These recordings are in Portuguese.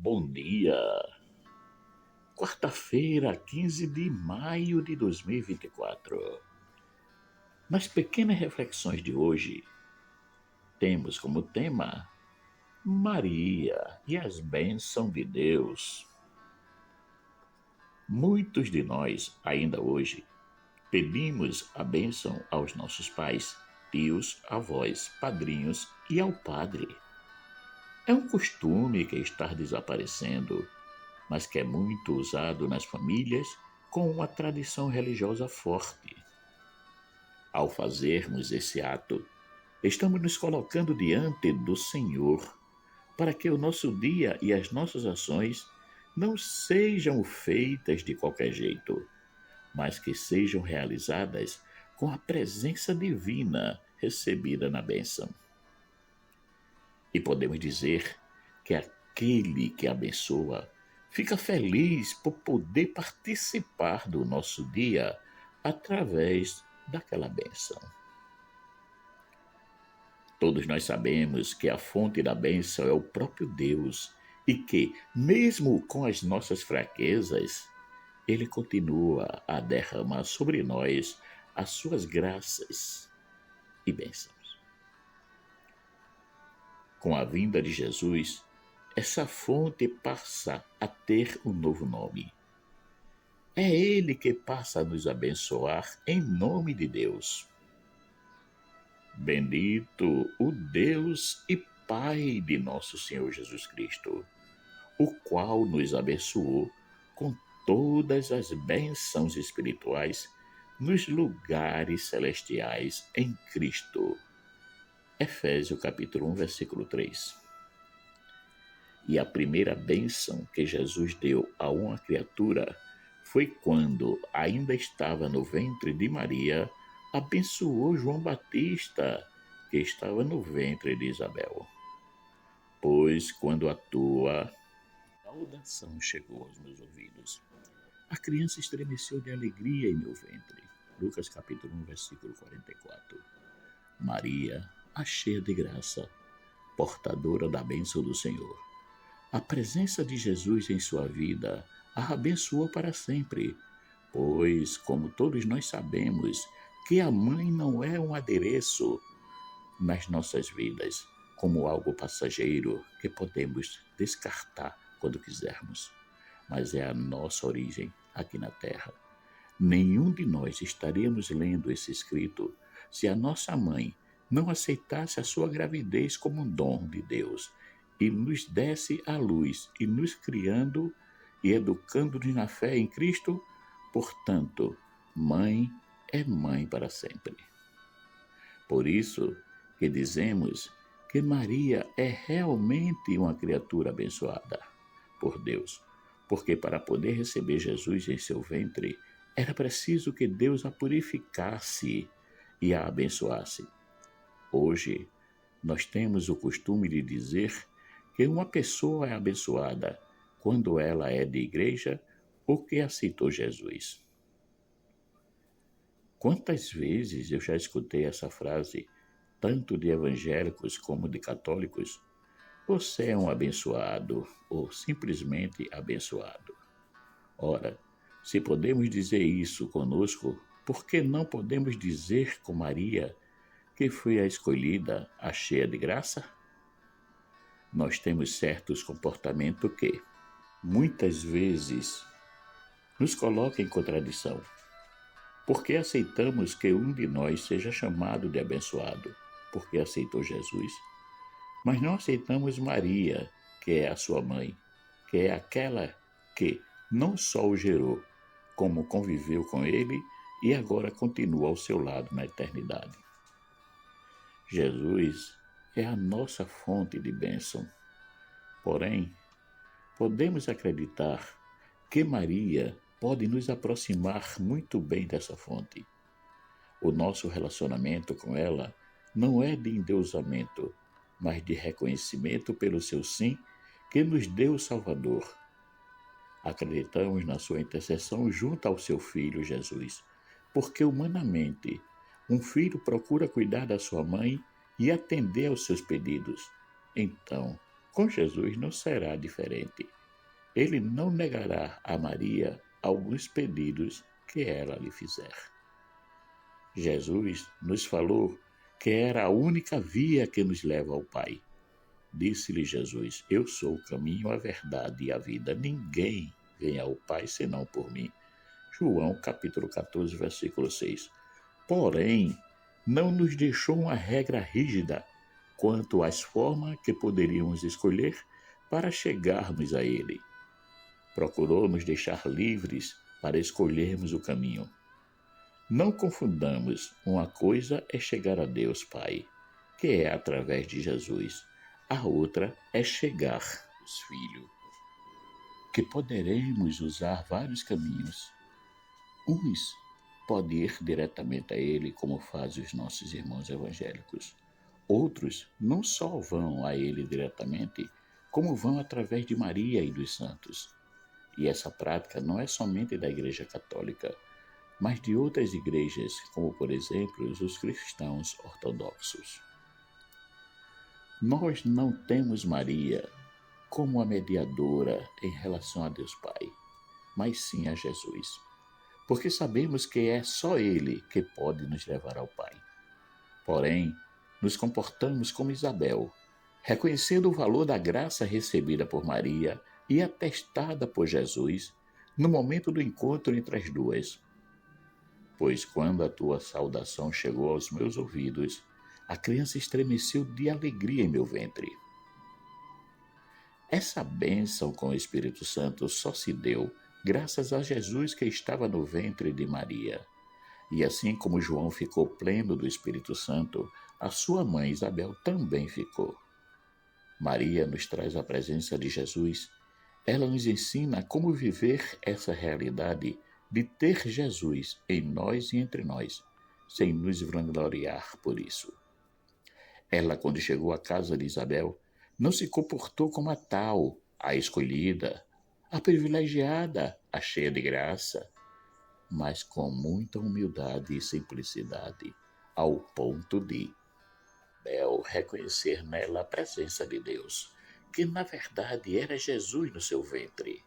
Bom dia! Quarta-feira, 15 de maio de 2024. Nas pequenas reflexões de hoje, temos como tema Maria e as bênçãos de Deus. Muitos de nós, ainda hoje, pedimos a bênção aos nossos pais, tios, avós, padrinhos e ao padre. É um costume que está desaparecendo, mas que é muito usado nas famílias com uma tradição religiosa forte. Ao fazermos esse ato, estamos nos colocando diante do Senhor para que o nosso dia e as nossas ações não sejam feitas de qualquer jeito, mas que sejam realizadas com a presença divina recebida na bênção. E podemos dizer que aquele que abençoa fica feliz por poder participar do nosso dia através daquela bênção. Todos nós sabemos que a fonte da bênção é o próprio Deus e que, mesmo com as nossas fraquezas, Ele continua a derramar sobre nós as suas graças e bênçãos. Com a vinda de Jesus, essa fonte passa a ter um novo nome. É Ele que passa a nos abençoar em nome de Deus. Bendito o Deus e Pai de nosso Senhor Jesus Cristo, o qual nos abençoou com todas as bênçãos espirituais nos lugares celestiais em Cristo. Efésios capítulo 1, versículo 3. E a primeira bênção que Jesus deu a uma criatura foi quando ainda estava no ventre de Maria, abençoou João Batista, que estava no ventre de Isabel. Pois quando a tua saudação chegou aos meus ouvidos, a criança estremeceu de alegria em meu ventre. Lucas capítulo 1, versículo 44. Maria, a cheia de graça, portadora da bênção do Senhor. A presença de Jesus em sua vida a abençoou para sempre, pois, como todos nós sabemos, que a mãe não é um adereço nas nossas vidas, como algo passageiro que podemos descartar quando quisermos, mas é a nossa origem aqui na Terra. Nenhum de nós estaríamos lendo esse escrito se a nossa mãe não aceitasse a sua gravidez como um dom de Deus e nos desse a luz e nos criando e educando-nos na fé em Cristo. Portanto, mãe é mãe para sempre. Por isso que dizemos que Maria é realmente uma criatura abençoada por Deus, porque para poder receber Jesus em seu ventre, era preciso que Deus a purificasse e a abençoasse. Hoje, nós temos o costume de dizer que uma pessoa é abençoada quando ela é de igreja ou que aceitou Jesus. Quantas vezes eu já escutei essa frase, tanto de evangélicos como de católicos? Você é um abençoado ou simplesmente abençoado. Ora, se podemos dizer isso conosco, por que não podemos dizer com Maria, que foi a escolhida, a cheia de graça? Nós temos certos comportamentos que, muitas vezes, nos colocam em contradição, porque aceitamos que um de nós seja chamado de abençoado, porque aceitou Jesus, mas não aceitamos Maria, que é a sua mãe, que é aquela que não só o gerou, como conviveu com ele e agora continua ao seu lado na eternidade. Jesus é a nossa fonte de bênção. Porém, podemos acreditar que Maria pode nos aproximar muito bem dessa fonte. O nosso relacionamento com ela não é de endeusamento, mas de reconhecimento pelo seu sim que nos deu o Salvador. Acreditamos na sua intercessão junto ao seu Filho Jesus, porque humanamente um filho procura cuidar da sua mãe e atender aos seus pedidos. Então, Com Jesus não será diferente. Ele não negará a Maria alguns pedidos que ela lhe fizer. Jesus nos falou que era a única via que nos leva ao Pai. Disse-lhe Jesus: Eu sou o caminho, a verdade e a vida. Ninguém vem ao Pai senão por mim. João capítulo 14, versículo 6. Porém, não nos deixou uma regra rígida quanto às formas que poderíamos escolher para chegarmos a Ele. Procurou nos deixar livres para escolhermos o caminho. Não confundamos, uma coisa é chegar a Deus Pai, que é através de Jesus. A outra é chegar aos Filhos, que poderemos usar vários caminhos. Uns podem ir diretamente a Ele, como fazem os nossos irmãos evangélicos. Outros não só vão a Ele diretamente, como vão através de Maria e dos santos. E essa prática não é somente da Igreja Católica, mas de outras igrejas, como por exemplo os cristãos ortodoxos. Nós não temos Maria como a mediadora em relação a Deus Pai, mas sim a Jesus, porque sabemos que é só Ele que pode nos levar ao Pai. Porém, nos comportamos como Isabel, reconhecendo o valor da graça recebida por Maria e atestada por Jesus no momento do encontro entre as duas. Pois quando a tua saudação chegou aos meus ouvidos, a criança estremeceu de alegria em meu ventre. Essa bênção com o Espírito Santo só se deu graças a Jesus que estava no ventre de Maria. E assim como João ficou pleno do Espírito Santo, a sua mãe Isabel também ficou. Maria nos traz a presença de Jesus. Ela nos ensina como viver essa realidade de ter Jesus em nós e entre nós, sem nos vangloriar por isso. Ela, quando chegou à casa de Isabel, não se comportou como a tal, a escolhida, a privilegiada, a cheia de graça, mas com muita humildade e simplicidade, ao ponto de Isabel reconhecer nela a presença de Deus, que na verdade era Jesus no seu ventre.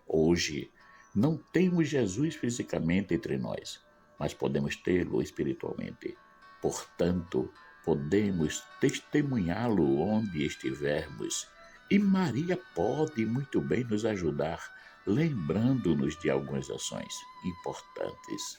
Hoje, não temos Jesus fisicamente entre nós, mas podemos tê-lo espiritualmente. Portanto, podemos testemunhá-lo onde estivermos. E Maria pode muito bem nos ajudar, lembrando-nos de algumas ações importantes.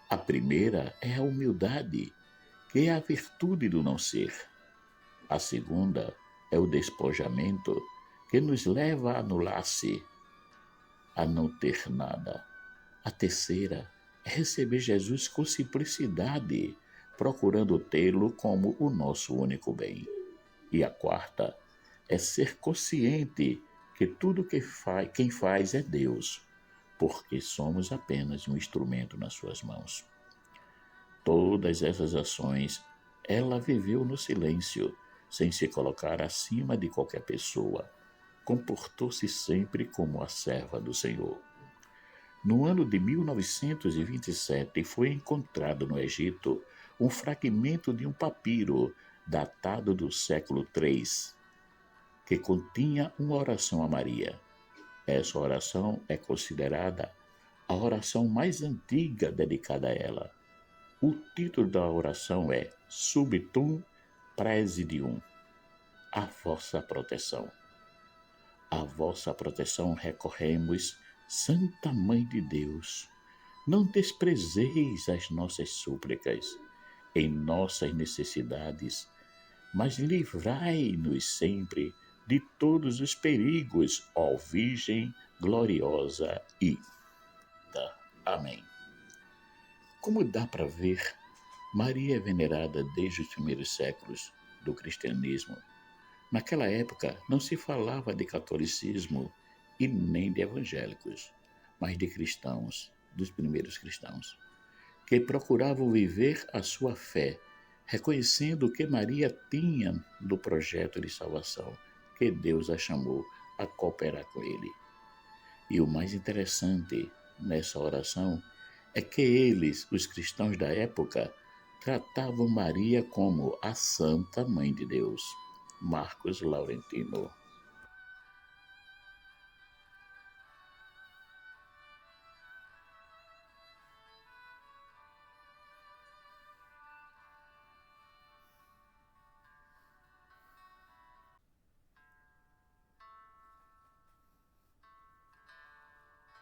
A primeira é a humildade, que é a virtude do não ser. A segunda é o despojamento, que nos leva a anular-se, a não ter nada. A terceira é receber Jesus com simplicidade, procurando tê-lo como o nosso único bem. E a quarta é ser consciente que tudo quem faz é Deus, porque somos apenas um instrumento nas suas mãos. Todas essas ações ela viveu no silêncio, sem se colocar acima de qualquer pessoa. Comportou-se sempre como a serva do Senhor. No ano de 1927, foi encontrado no Egito um fragmento de um papiro datado do século III, que continha uma oração a Maria. Essa oração é considerada a oração mais antiga dedicada a ela. O título da oração é Subtum Praesidium, a vossa proteção. A vossa proteção recorremos, Santa Mãe de Deus. Não desprezeis as nossas súplicas em nossas necessidades, mas livrai-nos sempre de todos os perigos, ó Virgem gloriosa e Amém. Como dá para ver, Maria é venerada desde os primeiros séculos do cristianismo. Naquela época não se falava de catolicismo e nem de evangélicos, mas de cristãos, dos primeiros cristãos, que procuravam viver a sua fé, reconhecendo o que Maria tinha do projeto de salvação, que Deus a chamou a cooperar com ele. E o mais interessante nessa oração é que eles, os cristãos da época, tratavam Maria como a Santa Mãe de Deus. Marcos Laurentino.